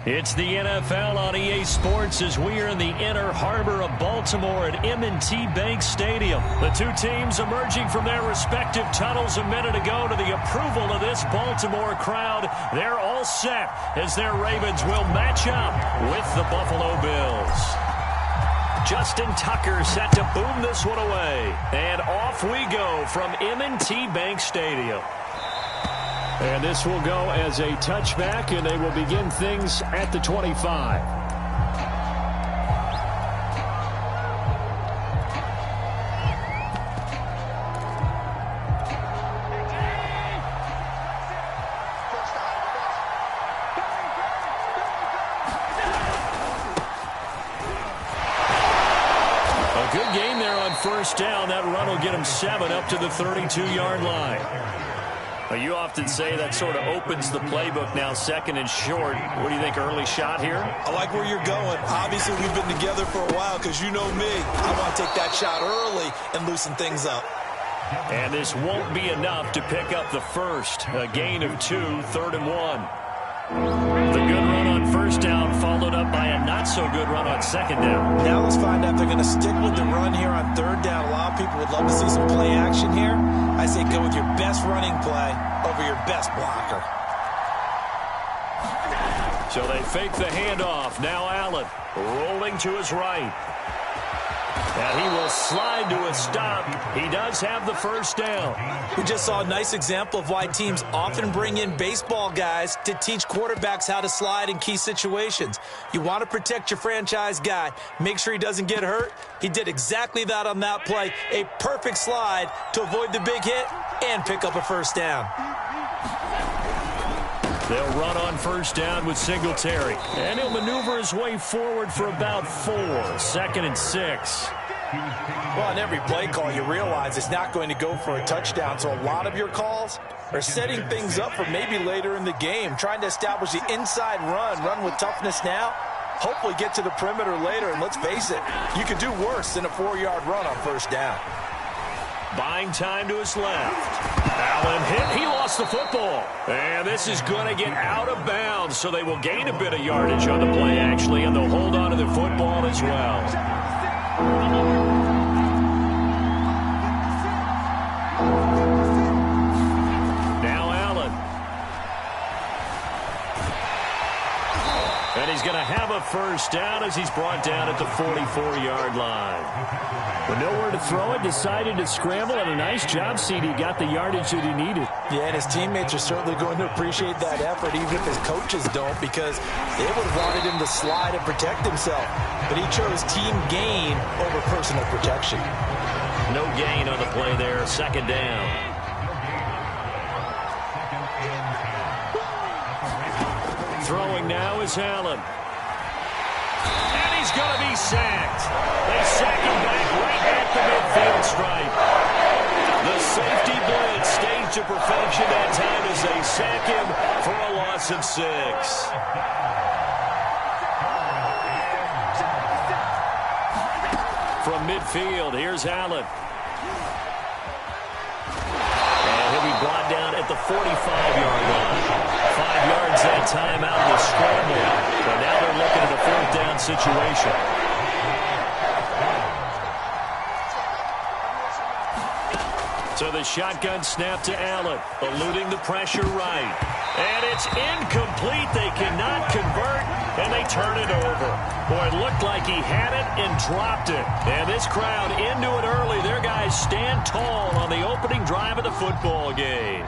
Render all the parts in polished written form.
It's the NFL on EA Sports as we are in the inner harbor of Baltimore at M&T Bank Stadium. The two teams emerging from their respective tunnels a minute ago to the approval of this Baltimore crowd. They're all set as their Ravens will match up with the Buffalo Bills. Justin Tucker set to boom this one away. And off we go from M&T Bank Stadium. And this will go as a touchback, and they will begin things at the 25. A good gain there on first down. That run will get him 7 up to the 32-yard line. Well, you often say that sort of opens the playbook now, second and short. What do you think, early shot here? I like where you're going. Obviously, we've been together for a while because you know me. I want to take that shot early and loosen things up. And this won't be enough to pick up the first. A gain of 2, 3rd and 1. The good run on first down followed up by a not-so-good run on second down. Now let's find out if they're going to stick with the run here on 3rd down. A lot of people would love to see some play action here. I say go with your best running play over your best blocker. So they fake the handoff. Now Allen rolling to his right. And he will slide to a stop. He does have the first down. We just saw a nice example of why teams often bring in baseball guys to teach quarterbacks how to slide in key situations. You want to protect your franchise guy. Make sure he doesn't get hurt. He did exactly that on that play. A perfect slide to avoid the big hit and pick up a first down. They'll run on first down with Singletary. And he'll maneuver his way forward for about 4. 2nd and 6. Well, on every play call, you realize it's not going to go for a touchdown. So a lot of your calls are setting things up for maybe later in the game, trying to establish the inside run with toughness now, hopefully get to the perimeter later. And let's face it, you could do worse than a 4-yard run on first down. Buying time to his left. Allen hit. He lost the football. And this is going to get out of bounds, so they will gain a bit of yardage on the play, actually, and they'll hold on to the football as well. Now Allen. And he's going to have a first down as he's brought down at the 44-yard line. With nowhere to throw it, decided to scramble, and a nice job, CD. Got the yardage that he needed. Yeah, and his teammates are certainly going to appreciate that effort, even if his coaches don't, because they would have wanted him to slide and protect himself. But he chose team gain over personal protection. No gain on the play there, 2nd down. Throwing now is Allen. And he's going to be sacked. They sack him back right at the midfield stripe. The safety blitz staged to perfection that time as they sack him for a loss of 6. From midfield, here's Allen. And he'll be brought down at the 45-yard line. 5 yards that time out of the scramble. But now they're looking at a 4th down situation. So the shotgun snap to Allen, eluding the pressure right. And it's incomplete. They cannot convert, and they turn it over. Boy, it looked like he had it and dropped it. And this crowd into it early. Their guys stand tall on the opening drive of the football game.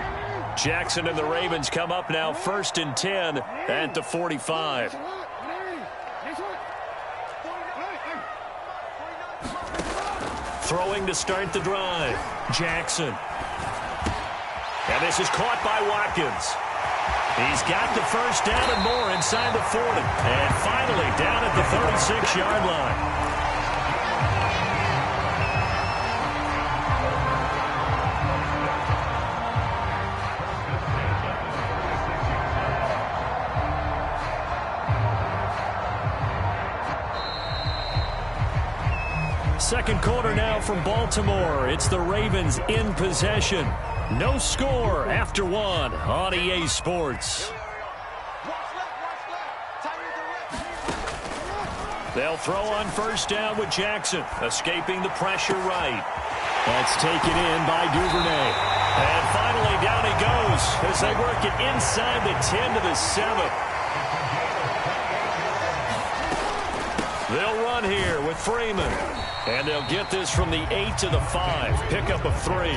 Jackson and the Ravens come up now 1st and 10 at the 45. Throwing to start the drive. Jackson. And this is caught by Watkins. He's got the first down and more inside the 40. And finally down at the 36-yard line. Second quarter now from Baltimore. It's the Ravens in possession. No score after 1 on EA Sports. They'll throw on first down with Jackson, escaping the pressure right. That's taken in by Duvernay. And finally, down he goes as they work it inside the 10 to the 7. They'll run here with Freeman. And they'll get this from the 8 to the 5. Pickup of 3.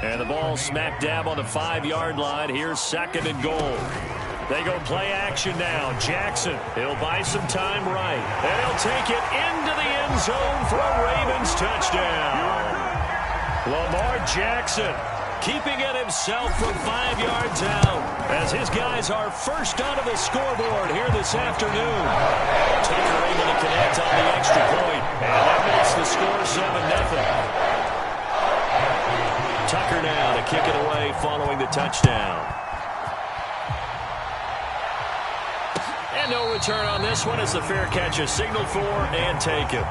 And the ball smack dab on the 5-yard line. Here's 2nd and goal. They go play action now. Jackson, he'll buy some time right. And he'll take it into the end zone for a Ravens touchdown. Lamar Jackson keeping it himself from 5 yards out as his guys are first onto the scoreboard here this afternoon. Tucker able to connect on the extra point, and that makes the score 7-0. Tucker now to kick it away following the touchdown. And no return on this one as the fair catch is signaled for and taken.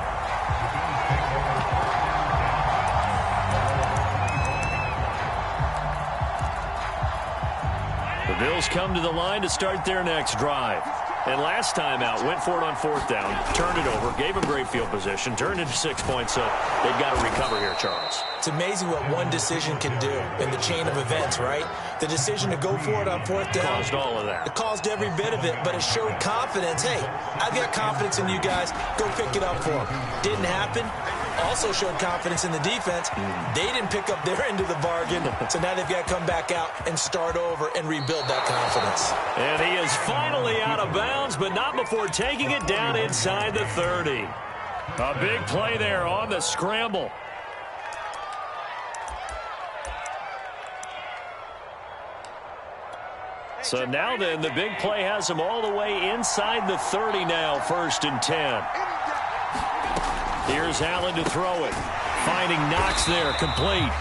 The Bills come to the line to start their next drive. And last time out, went for it on 4th down, turned it over, gave them great field position, turned into 6 points, so they've got to recover here, Charles. It's amazing what one decision can do in the chain of events, right? The decision to go for it on 4th down. Caused all of that. It caused every bit of it, but it showed confidence. Hey, I've got confidence in you guys. Go pick it up for them. Didn't happen. Also showed confidence in the defense. They didn't pick up their end of the bargain, so now they've got to come back out and start over and rebuild that confidence. And he is finally out of bounds, but not before taking it down inside the 30. A big play there on the scramble. So now then, the big play has him all the way inside the 30 now, 1st and 10. Here's Allen to throw it. Finding Knox there, complete.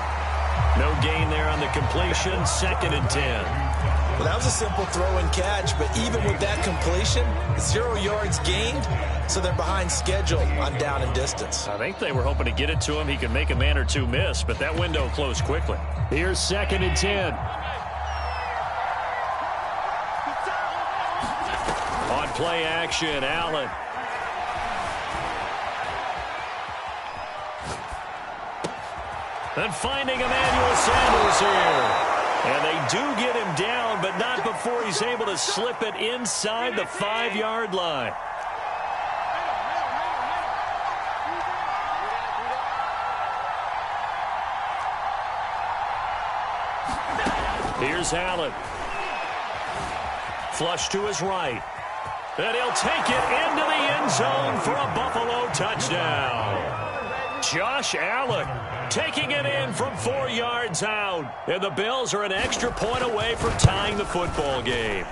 No gain there on the completion, 2nd and 10. Well, that was a simple throw and catch, but even with that completion, 0 yards gained, so they're behind schedule on down and distance. I think they were hoping to get it to him. He could make a man or two miss, but that window closed quickly. Here's 2nd and 10. On play action, Allen. And finding Emmanuel Sanders here. And they do get him down, but not before he's able to slip it inside the 5-yard line. Here's Allen. Flush to his right. And he'll take it into the end zone for a Buffalo touchdown. Josh Allen taking it in from 4 yards out. And the Bills are an extra point away from tying the football game.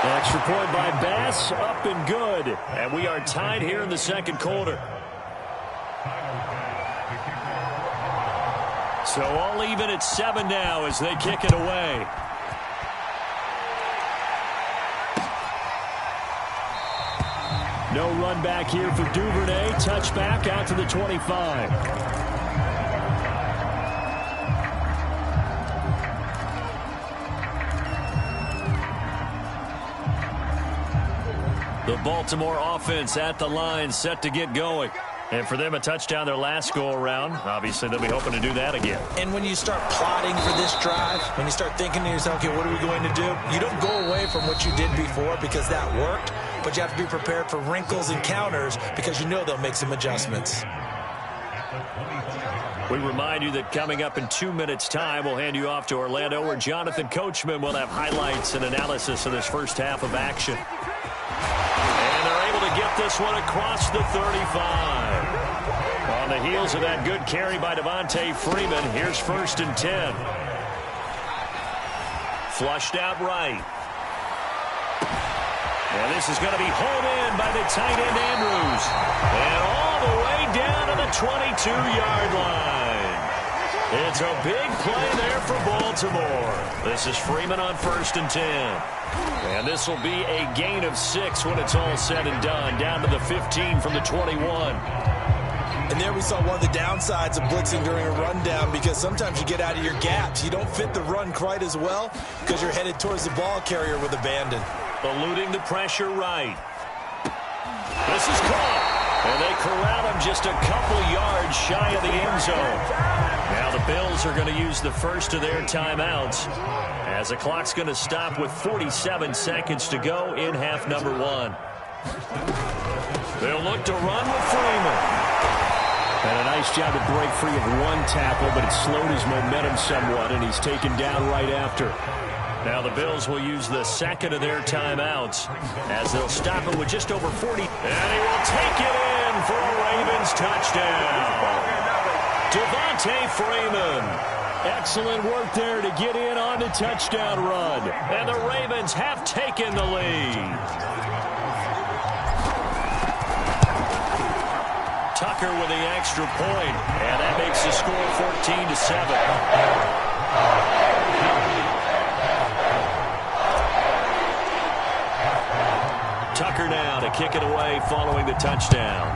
Extra point by Bass, up and good. And we are tied here in the 2nd quarter. So all even at 7 now as they kick it away. No run back here for Duvernay. Touchback out to the 25. The Baltimore offense at the line, set to get going. And for them, a touchdown their last go-around. Obviously, they'll be hoping to do that again. And when you start plotting for this drive, when you start thinking to yourself, okay, what are we going to do? You don't go away from what you did before because that worked, but you have to be prepared for wrinkles and counters because you know they'll make some adjustments. We remind you that coming up in 2 minutes' time, we'll hand you off to Orlando, where Jonathan Coachman will have highlights and analysis of this first half of action. And they're able to get this one across the 35. On the heels of that good carry by Devontae Freeman, here's 1st and 10. Flushed out right. And this is going to be hauled in by the tight end Andrews. And all the way down to the 22-yard line. It's a big play there for Baltimore. This is Freeman on 1st and 10. And this will be a gain of 6 when it's all said and done. Down to the 15 from the 21. And there we saw one of the downsides of blitzing during a rundown, because sometimes you get out of your gaps. You don't fit the run quite as well because you're headed towards the ball carrier with abandon. Eluding the pressure right. The And they corral him just a couple yards shy of the end zone. Now the Bills are going to use the first of their timeouts as the clock's going to stop with 47 seconds to go in half number 1. They'll look to run with Freeman. And a nice job to break free of one tackle, but it slowed his momentum somewhat, and he's taken down right after. Now the Bills will use the second of their timeouts as they'll stop him with just over 40. And he will take it in for a Ravens touchdown. Devontae Freeman. Excellent work there to get in on the touchdown run. And the Ravens have taken the lead. Tucker with the extra point, and that makes the score 14-7. Tucker now to kick it away following the touchdown.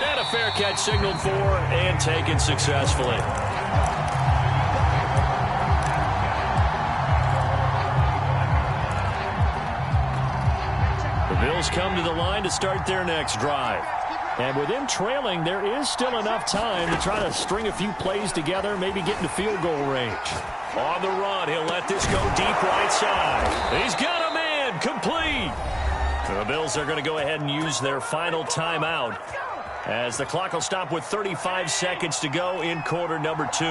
And a fair catch signaled for and taken successfully. The Bills come to the line to start their next drive. And with them trailing, there is still enough time to try to string a few plays together, maybe get into field goal range. On the run, he'll let this go deep right side. He's got a man, complete. The Bills are going to go ahead and use their final timeout as the clock will stop with 35 seconds to go in quarter number 2.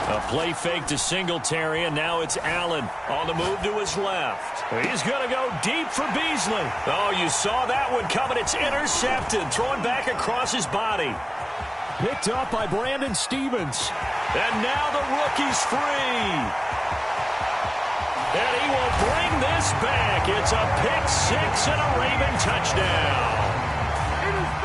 A play fake to Singletary, and now it's Allen on the move to his left. He's going to go deep for Beasley. Oh, you saw that one coming. It's intercepted, thrown back across his body. Picked up by Brandon Stevens. And now the rookie's free. And he will bring this back. It's a pick-6 and a Raven touchdown.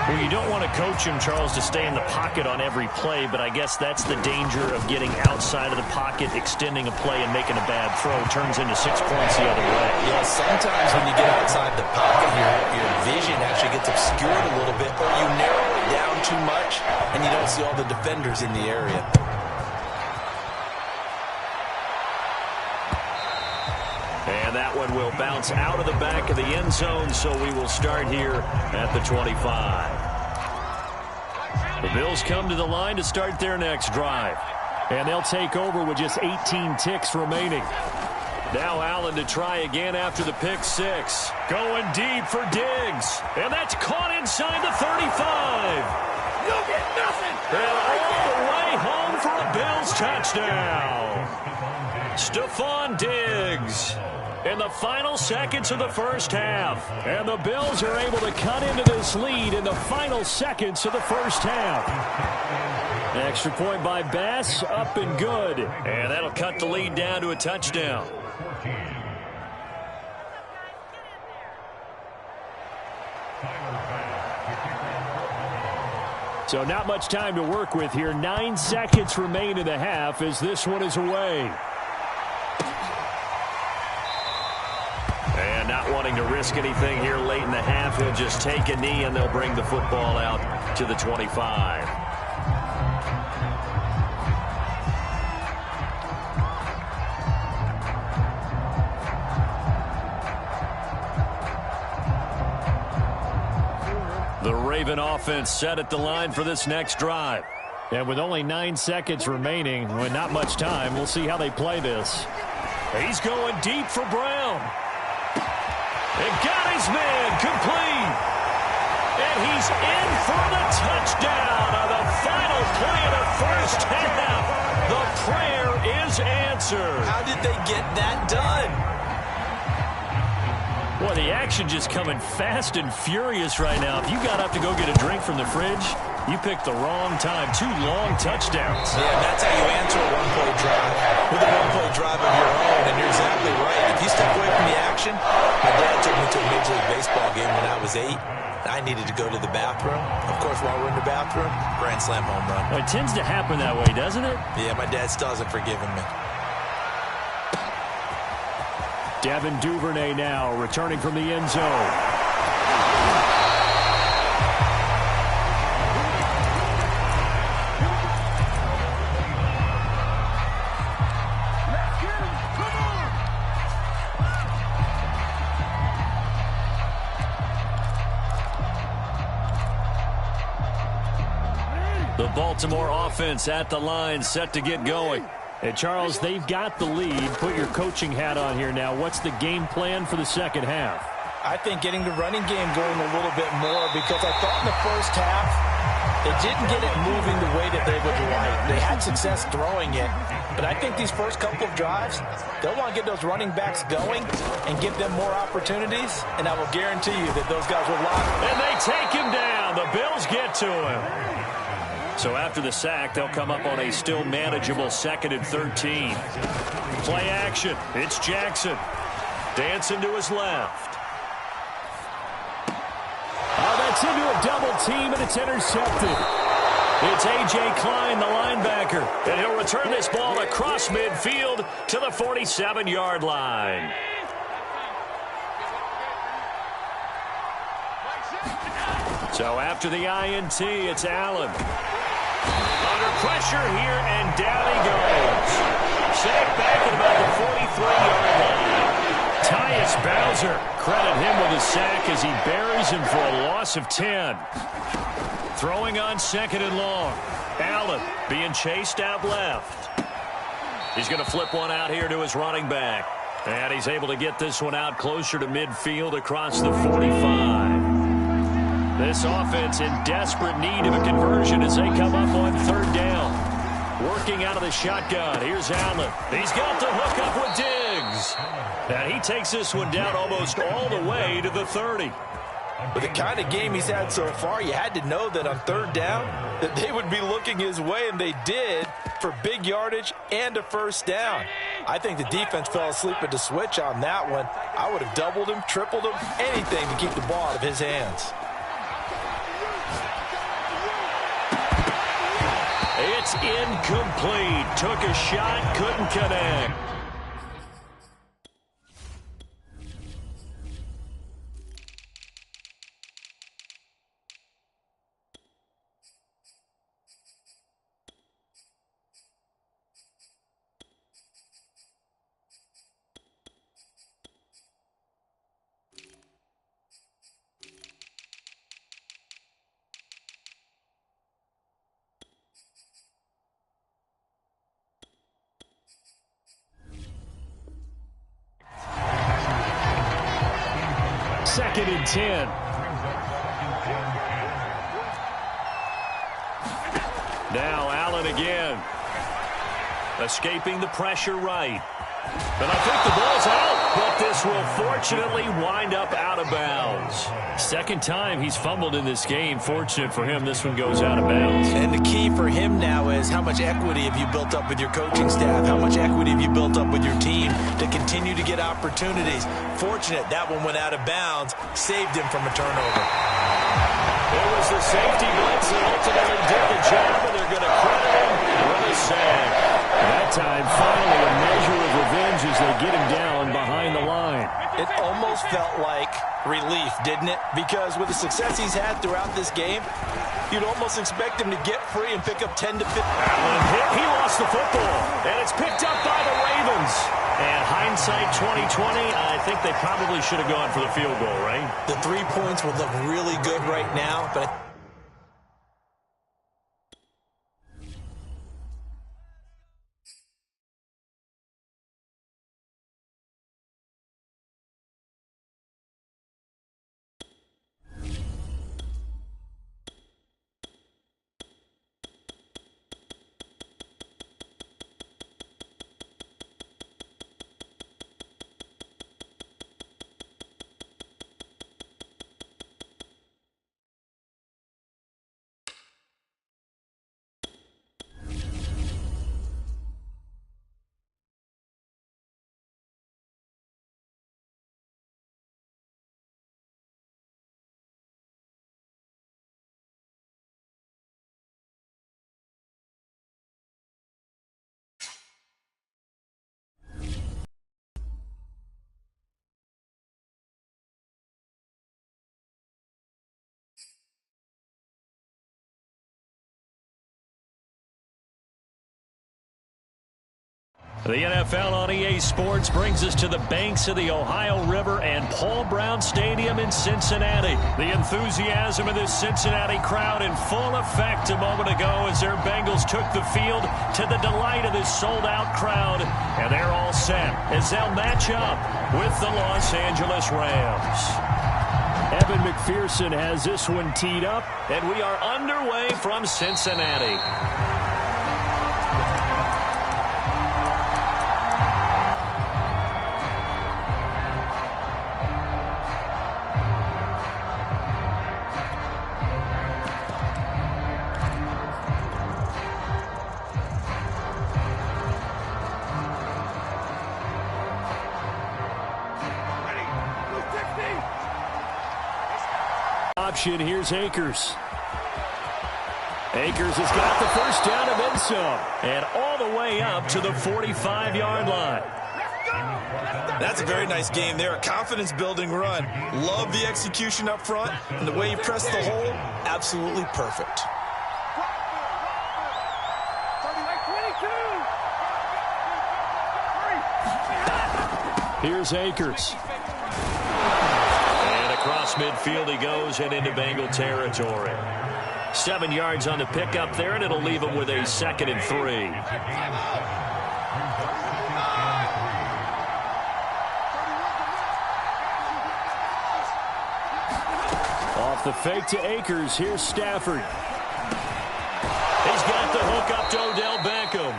Well, you don't want to coach him, Charles, to stay in the pocket on every play, but I guess that's the danger of getting outside of the pocket, extending a play, and making a bad throw. Turns into 6 points the other way. Yeah, sometimes when you get outside the pocket, your vision actually gets obscured a little bit, or you narrow it down too much, and you don't see all the defenders in the area. And that one will bounce out of the back of the end zone, so we will start here at the 25. The Bills come to the line to start their next drive. And they'll take over with just 18 ticks remaining. Now Allen to try again after the pick-6. Going deep for Diggs. And that's caught inside the 35. You'll get nothing. And all the way home for a Bills touchdown. Stephon Diggs. In the final seconds of the first half. And the Bills are able to cut into this lead in the final seconds of the first half. An extra point by Bass, up and good. And that'll cut the lead down to a touchdown. So not much time to work with here. 9 seconds remain in the half as this one is away. And not wanting to risk anything here late in the half, he'll just take a knee and they'll bring the football out to the 25. The Raven offense set at the line for this next drive. And with only 9 seconds remaining, with not much time, we'll see how they play this. He's going deep for Brown. And got his man complete. And he's in for the touchdown on the final play of the first half. The prayer is answered. How did they get that done? Well, the action just coming fast and furious right now. If you got up to go get a drink from the fridge, you picked the wrong time. 2 long touchdowns. Yeah, that's how you answer a one-play drive with a one-play drive of your own. And you're exactly right. If you step away from the action, my dad took me to a Major League Baseball game when I was 8. I needed to go to the bathroom. Of course, while we're in the bathroom, grand slam home run. Well, it tends to happen that way, doesn't it? Yeah, my dad still hasn't forgiven me. Devin Duvernay now returning from the end zone. The Baltimore offense at the line, set to get going. And Charles, they've got the lead. Put your coaching hat on here now. What's the game plan for the second half? I think getting the running game going a little bit more, because I thought in the first half they didn't get it moving the way that they would like. They had success throwing it, but I think these first couple of drives, they'll want to get those running backs going and give them more opportunities, and I will guarantee you that those guys will lock. And they take him down. The Bills get to him. So after the sack, they'll come up on a still manageable 2nd and 13. Play action. It's Jackson. Dancing to his left. Oh, that's into a double team, and it's intercepted. It's A.J. Klein, the linebacker, and he'll return this ball across midfield to the 47-yard line. So after the INT, it's Allen. Under pressure here, and down he goes. Sacked back at about the 43-yard line. Tyus Bowser, credit him with a sack as he buries him for a loss of 10. Throwing on 2nd and long. Allen being chased out left. He's going to flip one out here to his running back. And he's able to get this one out closer to midfield across the 45. This offense in desperate need of a conversion as they come up on 3rd down. Working out of the shotgun. Here's Allen. He's got the hook up with Diggs. And he takes this one down almost all the way to the 30. With the kind of game he's had so far, you had to know that on 3rd down that they would be looking his way, and they did, for big yardage and a 1st down. I think the defense fell asleep at the switch on that one. I would have doubled him, tripled him, anything to keep the ball out of his hands. It's incomplete. Took a shot, couldn't connect. Second and 10. Now Allen again. Escaping the pressure right. And I think the ball's out, but this will fortunately wind up out of bounds. Second time he's fumbled in this game. Fortunate for him, this one goes out of bounds. And the key for him now is how much equity have you built up with your coaching staff? How much equity have you built up with your team to continue to get opportunities? Fortunate that one went out of bounds, saved him from a turnover. It was the safety blitz that ultimately did the job, and they're going to credit him with a sack. That time, finally, a measure of revenge as they get him down behind the line. It almost felt like relief, didn't it? Because with the success he's had throughout this game, you'd almost expect him to get free and pick up 10 to 15. Allen hit. He lost the football, and it's picked up by the Ravens. And hindsight 2020, I think they probably should have gone for the field goal, right? The 3 points would look really good right now, but The NFL on EA Sports brings us to the banks of the Ohio River and Paul Brown Stadium in Cincinnati. The enthusiasm of this Cincinnati crowd in full effect a moment ago as their Bengals took the field to the delight of this sold-out crowd. And they're all set as they'll match up with the Los Angeles Rams. Evan McPherson has this one teed up, and we are underway from Cincinnati. Option, here's Akers. Akers has got the first down and then some. And all the way up to the 45-yard line. That's a very nice game there. A confidence-building run. Love the execution up front. And the way he pressed the hole, absolutely perfect. Here's Akers. Across midfield he goes and into Bengal territory. 7 yards on the pickup there, and it'll leave him with a 2nd and 3. Off the fake to Akers. Here's Stafford. He's got the hook up to Odell Beckham.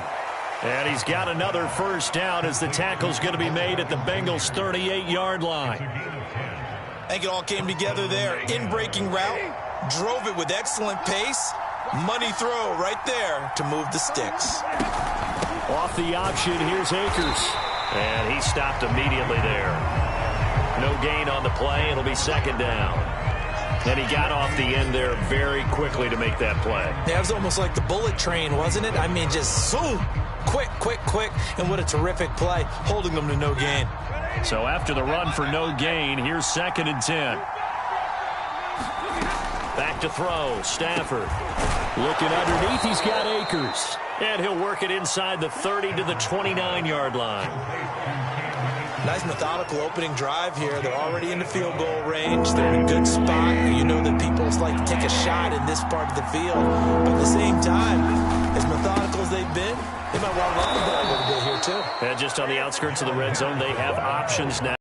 And he's got another first down as the tackle's going to be made at the Bengals' 38-yard line. I think it all came together there. In-breaking route, drove it with excellent pace. Money throw right there to move the sticks. Off the option, here's Akers. And he stopped immediately there. No gain on the play. It'll be 2nd down. And he got off the end there very quickly to make that play. Yeah, it was almost like the bullet train, wasn't it? I mean, just zoom. Quick, quick, quick. And what a terrific play, holding them to no gain. So after the run for no gain, here's 2nd and 10. Back to throw, Stafford. Looking underneath, he's got Akers. And he'll work it inside the 30 to the 29-yard line. Nice methodical opening drive here. They're already in the field goal range. They're in a good spot. You know that people like to take a shot in this part of the field. But at the same time, as methodical as they've been, they might want to run the ball a little bit here, too. And just on the outskirts of the red zone, they have options now.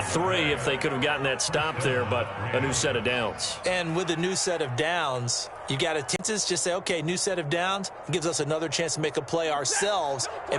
3 if they could have gotten that stop there, but a new set of downs. And with a new set of downs, you got to just say, okay, new set of downs gives us another chance to make a play ourselves. And